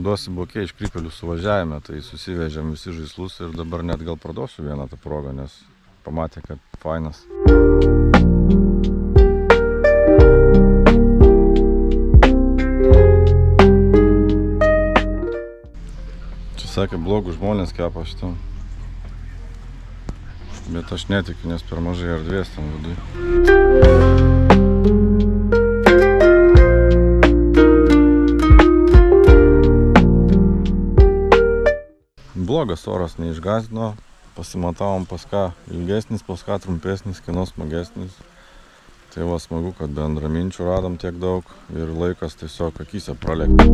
Duosi Bokė iš Krypelių suvažiavime, tai susivežėm visi žaislus ir dabar net gal parduosiu vieną tą progą, nes pamatė, kad fainas. Čia sakė, blogus žmonės kepa šitam. Bet aš netikiu, nes per mažai erdvės tam viduj. Blogas oras neišgąsdino, pasimatavom pas ką ilgesnis, pas ką trumpesnis, kieno smagesnis. Tai va smagu, kad bendraminčių radom tiek daug ir laikas tiesiog akyse pralėkė.